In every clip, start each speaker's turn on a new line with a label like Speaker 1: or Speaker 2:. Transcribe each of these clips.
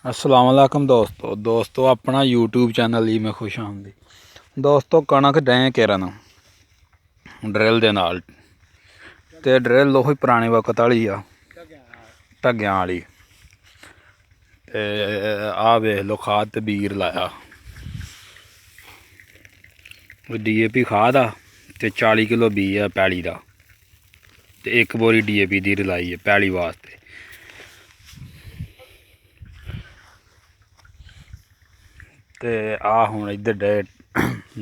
Speaker 1: अस्सलाम वालेकुम दोस्तों अपना यूट्यूब चैनल ही मैं खुश आमदी दोस्तों कणक डे केरन ड्रिल दे नाल ते ड्रिल ओही पुराने वक्त वाली आ ढग्गियां वाली ते आ वेख लो खाद ते बीर लाया DAP खाद आ ते 40 किलो बी है पैली दा ते एक बोरी DAP दी रलाई है पैली वास्ते। ते आ हुण इधर डे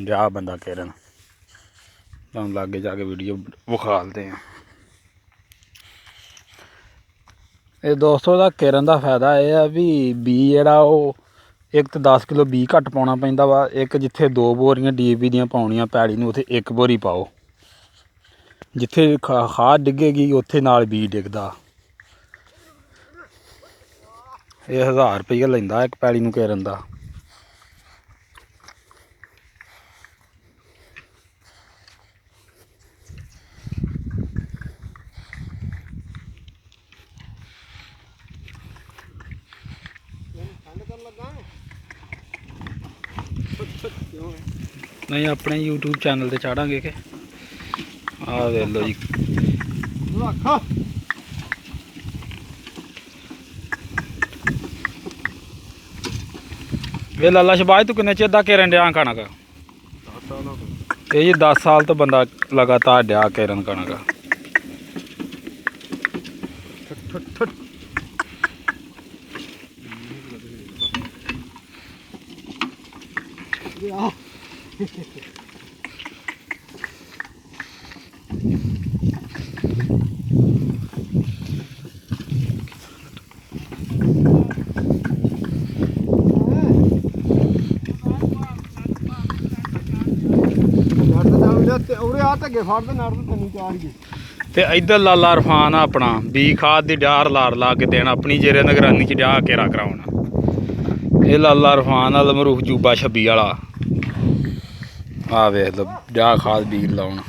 Speaker 1: जा बंदा केरन तुहानूं लागे जाके वीडियो विखालते हैं। ये दोस्तों दा केरन दा फायदा यह है भी बी जेहड़ा ओह एक तो 10 किलो बी घट पाउणा पैंदा वा, एक जिथे 2 बोरियां DAP दियां पाउणियां पैली नूं उत्थे 1 बोरी पाओ, जिथे खाद डिगेगी उत्थे नाल बी डिगदा। ये 1000 रुपया लैंदा एक पैली नूं केरन दा। नहीं अपने यूट्यूब चैनल ते चाढ़ांगे के आ देख लो जी वे लाला शबाज तू किन्ने चिर दा केरन डिया कणक? ये जी 10 साल तो बंदा लगातार डिया केरन कणक। ते इधर लाला रफान अपना बी खाद की डार ला के देना अपनी जेरे निगरानी च डा घेरा कराउना। ये लाला रफान मरूख जूबा 26 वाला आ वेख लो डा खाद बीर लाउना।